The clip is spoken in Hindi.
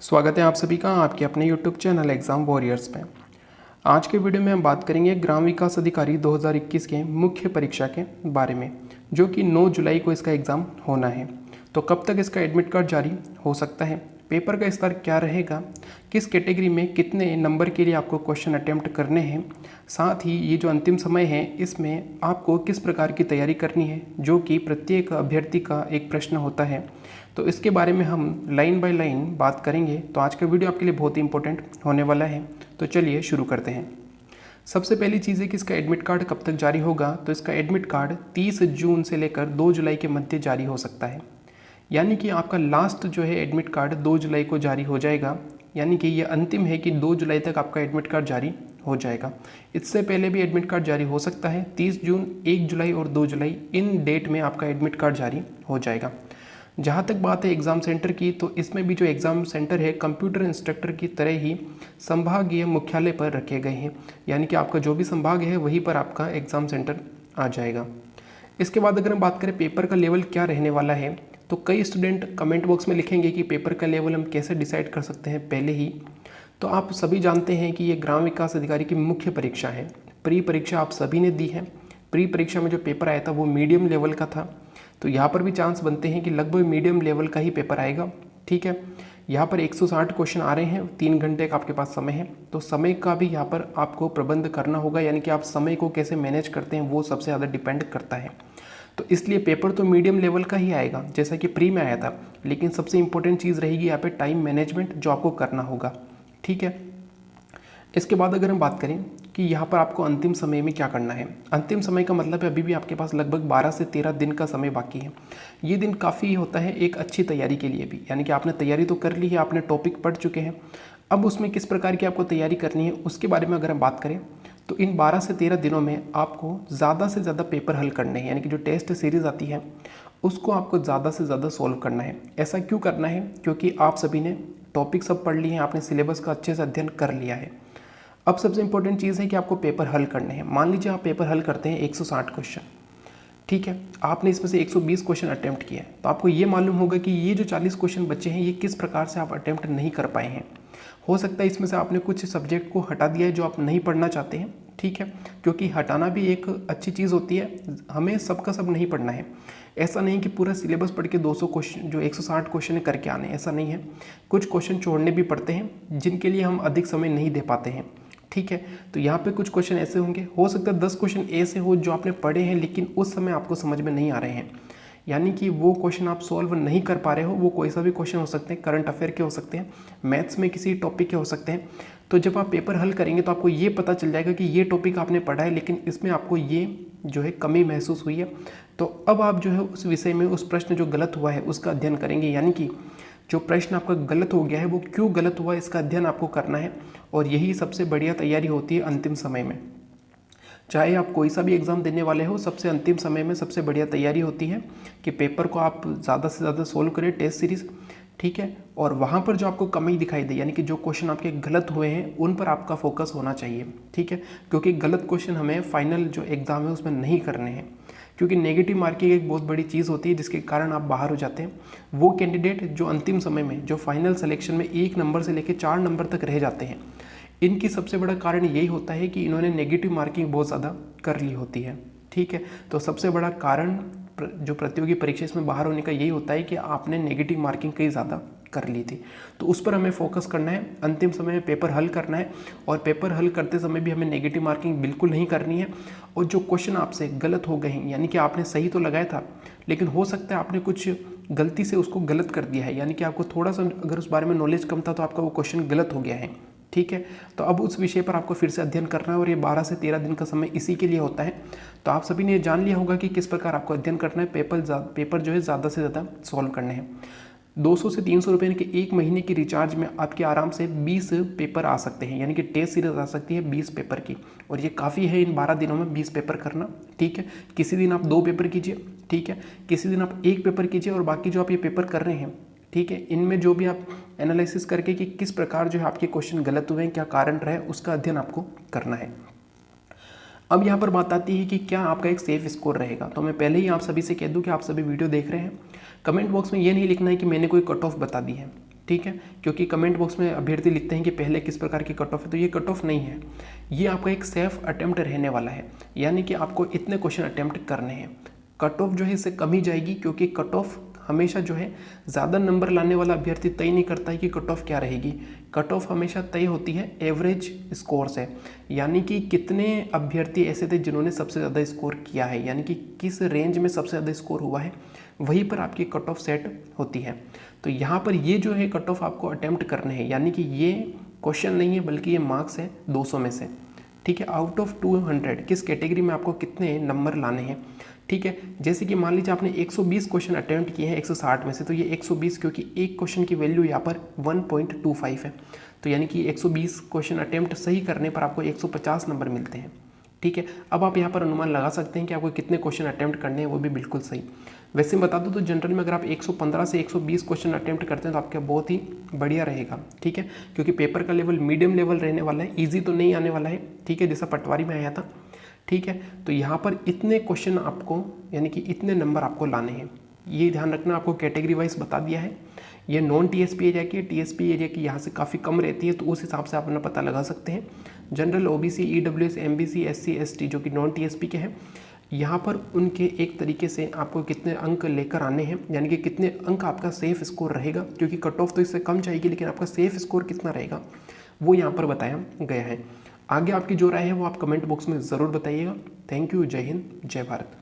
स्वागत है आप सभी का आपके अपने YouTube चैनल एग्ज़ाम वॉरियर्स में। आज के वीडियो में हम बात करेंगे ग्राम विकास अधिकारी 2021 के मुख्य परीक्षा के बारे में, जो कि 9 जुलाई को इसका एग्ज़ाम होना है। तो कब तक इसका एडमिट कार्ड जारी हो सकता है, पेपर का स्तर क्या रहेगा, किस कैटेगरी में कितने नंबर के लिए आपको क्वेश्चन अटेम्प्ट करने हैं, साथ ही ये जो अंतिम समय है इसमें आपको किस प्रकार की तैयारी करनी है, जो कि प्रत्येक अभ्यर्थी का एक प्रश्न होता है। तो इसके बारे में हम लाइन बाय लाइन बात करेंगे। तो आज का वीडियो आपके लिए बहुत ही इंपॉर्टेंट होने वाला है। तो चलिए शुरू करते हैं। सबसे पहली चीज़ है कि इसका एडमिट कार्ड कब तक जारी होगा। तो इसका एडमिट कार्ड 30 जून से लेकर 2 जुलाई के मध्य जारी हो सकता है। यानी कि आपका लास्ट जो है एडमिट कार्ड 2 जुलाई को जारी हो जाएगा। यानी कि ये अंतिम है कि 2 जुलाई तक आपका एडमिट कार्ड जारी हो जाएगा। इससे पहले भी एडमिट कार्ड जारी हो सकता है। 30 जून, 1 जुलाई और 2 जुलाई इन डेट में आपका एडमिट कार्ड जारी हो जाएगा। जहाँ तक बात है एग्ज़ाम सेंटर की, तो इसमें भी जो एग्ज़ाम सेंटर है कंप्यूटर इंस्ट्रक्टर की तरह ही संभागीय मुख्यालय पर रखे गए हैं। यानी कि आपका जो भी संभाग है वहीं पर आपका एग्ज़ाम सेंटर आ जाएगा। इसके बाद अगर हम बात करें पेपर का लेवल क्या रहने वाला है, तो कई स्टूडेंट कमेंट बॉक्स में लिखेंगे कि पेपर का लेवल हम कैसे डिसाइड कर सकते हैं पहले ही। तो आप सभी जानते हैं कि ये ग्राम विकास अधिकारी की मुख्य परीक्षा है। प्री परीक्षा आप सभी ने दी है। प्री परीक्षा में जो पेपर आया था वो मीडियम लेवल का था। तो यहाँ पर भी चांस बनते हैं कि लगभग मीडियम लेवल का ही पेपर आएगा। ठीक है, यहाँ पर 160 क्वेश्चन आ रहे हैं, 3 घंटे का आपके पास समय है। तो समय का भी यहाँ पर आपको प्रबंध करना होगा, यानी कि आप समय को कैसे मैनेज करते हैं वो सबसे ज़्यादा डिपेंड करता है। तो इसलिए पेपर तो मीडियम लेवल का ही आएगा जैसा कि प्री में आया था, लेकिन सबसे इंपॉर्टेंट चीज़ रहेगी यहाँ पे टाइम मैनेजमेंट, जो आपको करना होगा। ठीक है, इसके बाद अगर हम बात करें कि यहाँ पर आपको अंतिम समय में क्या करना है। अंतिम समय का मतलब है अभी भी आपके पास लगभग 12 से 13 दिन का समय बाकी है। ये दिन काफ़ी होता है एक अच्छी तैयारी के लिए भी, यानी कि आपने तैयारी तो कर ली है, आपने टॉपिक पढ़ चुके हैं। अब उसमें किस प्रकार की आपको तैयारी करनी है उसके बारे में अगर हम बात करें, तो इन 12 से 13 दिनों में आपको ज़्यादा से ज़्यादा पेपर हल करने हैं। यानी कि जो टेस्ट सीरीज़ आती है उसको आपको ज़्यादा से ज़्यादा सॉल्व करना है। ऐसा क्यों करना है? क्योंकि आप सभी ने टॉपिक सब पढ़ लिए हैं, आपने सिलेबस का अच्छे से अध्ययन कर लिया है। अब सबसे इंपॉर्टेंट चीज़ है कि आपको पेपर हल करने हैं। मान लीजिए आप पेपर हल करते हैं 160 क्वेश्चन, ठीक है, आपने इसमें से 120 क्वेश्चन अटेम्प्ट किया है। तो आपको ये मालूम होगा कि ये जो 40 क्वेश्चन बचे हैं ये किस प्रकार से आप अटेम्प्ट नहीं कर पाए हैं। हो सकता है इसमें से आपने कुछ सब्जेक्ट को हटा दिया है जो आप नहीं पढ़ना चाहते हैं। ठीक है, क्योंकि हटाना भी एक अच्छी चीज़ होती है। हमें सबका सब नहीं पढ़ना है। ऐसा नहीं कि पूरा सिलेबस पढ़ के 200 क्वेश्चन जो 160 क्वेश्चन करके आने, ऐसा नहीं है। कुछ क्वेश्चन छोड़ने भी पड़ते हैं जिनके लिए हम अधिक समय नहीं दे पाते हैं। ठीक है, तो यहाँ पे कुछ क्वेश्चन ऐसे होंगे, हो सकता है 10 क्वेश्चन ऐसे हो जो आपने पढ़े हैं लेकिन उस समय आपको समझ में नहीं आ रहे हैं। यानी कि वो क्वेश्चन आप सॉल्व नहीं कर पा रहे हो। वो कोई सा भी क्वेश्चन हो सकते हैं, करंट अफेयर के हो सकते हैं, मैथ्स में किसी टॉपिक के हो सकते हैं। तो जब आप पेपर हल करेंगे तो आपको ये पता चल जाएगा कि ये टॉपिक आपने पढ़ा है लेकिन इसमें आपको ये जो है कमी महसूस हुई है। तो अब आप जो है उस विषय में उस प्रश्न जो गलत हुआ है उसका अध्ययन करेंगे। यानी कि जो प्रश्न आपका गलत हो गया है वो क्यों गलत हुआ इसका अध्ययन आपको करना है। और यही सबसे बढ़िया तैयारी होती है अंतिम समय में। चाहे आप कोई सा भी एग्ज़ाम देने वाले हो, सबसे अंतिम समय में सबसे बढ़िया तैयारी होती है कि पेपर को आप ज़्यादा से ज़्यादा सोल्व करें, टेस्ट सीरीज़। ठीक है, और वहाँ पर जो आपको कमी दिखाई दे, यानी कि जो क्वेश्चन आपके गलत हुए हैं उन पर आपका फोकस होना चाहिए। ठीक है, क्योंकि गलत क्वेश्चन हमें फाइनल जो एग्ज़ाम है उसमें नहीं करने हैं। क्योंकि नेगेटिव मार्किंग एक बहुत बड़ी चीज़ होती है जिसके कारण आप बाहर हो जाते हैं। वो कैंडिडेट जो अंतिम समय में जो फाइनल सिलेक्शन में 1 नंबर से लेकर 4 नंबर तक रह जाते हैं, इनकी सबसे बड़ा कारण यही होता है कि इन्होंने नेगेटिव मार्किंग बहुत ज़्यादा कर ली होती है। ठीक है, तो सबसे बड़ा कारण जो प्रतियोगी परीक्षा इसमें बाहर होने का यही होता है कि आपने नेगेटिव मार्किंग कई ज़्यादा कर ली थी। तो उस पर हमें फोकस करना है, अंतिम समय में पेपर हल करना है। और पेपर हल करते समय भी हमें नेगेटिव मार्किंग बिल्कुल नहीं करनी है। और जो क्वेश्चन आपसे गलत हो गए हैं, यानी कि आपने सही तो लगाया था लेकिन हो सकता है आपने कुछ गलती से उसको गलत कर दिया है, यानी कि आपको थोड़ा सा अगर उस बारे में नॉलेज कम था तो आपका वो क्वेश्चन गलत हो गया है। ठीक है, तो अब उस विषय पर आपको फिर से अध्ययन करना है और ये 12 से 13 दिन का समय इसी के लिए होता है। तो आप सभी ने ये जान लिया होगा कि किस प्रकार आपको अध्ययन करना है। पेपर जो है ज़्यादा से ज़्यादा सॉल्व करने हैं। 200 से 300 रुपये के 1 महीने की रिचार्ज में आपके आराम से 20 पेपर आ सकते हैं, यानी कि टेस्ट सीरीज आ सकती है 20 पेपर की। और ये काफ़ी है इन 12 दिनों में 20 पेपर करना। ठीक है, किसी दिन आप 2 पेपर कीजिए, ठीक है, किसी दिन आप 1 पेपर कीजिए और बाकी जो आप ये पेपर कर रहे हैं, ठीक है, इनमें जो भी आप एनालिसिस करके कि किस प्रकार जो है आपके क्वेश्चन गलत हुए हैं, क्या कारण रहे, उसका अध्ययन आपको करना है। अब यहाँ पर बात आती है कि क्या आपका एक सेफ स्कोर रहेगा। तो मैं पहले ही आप सभी से कह दूं कि आप सभी वीडियो देख रहे हैं, कमेंट बॉक्स में ये नहीं लिखना है कि मैंने कोई कट ऑफ बता दी है। ठीक है, क्योंकि कमेंट बॉक्स में अभ्यर्थी लिखते हैं कि पहले किस प्रकार की कट ऑफ है, तो ये कट ऑफ नहीं है, ये आपका एक सेफ अटेम्प्ट रहने वाला है, यानी कि आपको इतने क्वेश्चन अटेम्प्ट करने हैं। कट ऑफ जो है इससे कम ही जाएगी, क्योंकि कट ऑफ हमेशा जो है ज़्यादा नंबर लाने वाला अभ्यर्थी तय नहीं करता है कि कट ऑफ क्या रहेगी। कट ऑफ हमेशा तय होती है एवरेज स्कोर से, यानी कि कितने अभ्यर्थी ऐसे थे जिन्होंने सबसे ज़्यादा स्कोर किया है, यानी कि किस रेंज में सबसे ज़्यादा स्कोर हुआ है, वहीं पर आपकी कट ऑफ सेट होती है। तो यहाँ पर ये जो है कट ऑफ आपको अटेम्प्ट करने हैं, यानी कि ये क्वेश्चन नहीं है बल्कि ये मार्क्स है 200 में से, ठीक है। आउट ऑफ 200 किस कैटेगरी में आपको कितने नंबर लाने हैं, ठीक है। जैसे कि मान लीजिए आपने 120 क्वेश्चन अटेम्प्ट किए हैं 160 में से, तो ये 120 क्योंकि एक क्वेश्चन की वैल्यू यहाँ पर 1.25 है, तो यानी कि 120 क्वेश्चन अटेम्प्ट सही करने पर आपको 150 नंबर मिलते हैं, ठीक है। अब आप यहाँ पर अनुमान लगा सकते हैं कि आपको कितने क्वेश्चन अटेम्प्ट करने हैं, वो भी बिल्कुल सही। वैसे बता दूँ तो जनरल में अगर आप 115 से 120 क्वेश्चन अटेम्प्ट करते हैं तो आपका बहुत ही बढ़िया रहेगा, ठीक है, क्योंकि पेपर का लेवल मीडियम लेवल रहने वाला है, ईजी तो नहीं आने वाला है, ठीक है, जैसा पटवारी में आया था, ठीक है। तो यहाँ पर इतने क्वेश्चन आपको, यानी कि इतने नंबर आपको लाने हैं, ये ध्यान रखना। आपको कैटेगरी वाइज बता दिया है। ये नॉन टीएसपी एरिया की, टीएसपी एरिया की यहाँ से काफ़ी कम रहती है, तो उस हिसाब से आप अपना पता लगा सकते हैं। General, OBC, EWS, MBC, SC, ST जो कि नॉन टीएसपी के हैं, यहाँ पर उनके एक तरीके से आपको कितने अंक लेकर आने हैं, यानी कि कितने अंक आपका सेफ स्कोर रहेगा, क्योंकि कट ऑफ तो इससे कम जाएगी, लेकिन आपका सेफ स्कोर कितना रहेगा वो यहाँ पर बताया गया है। आगे आपकी जो राय है वो आप कमेंट बॉक्स में ज़रूर बताइएगा। Thank you. जय हिंद, जय भारत।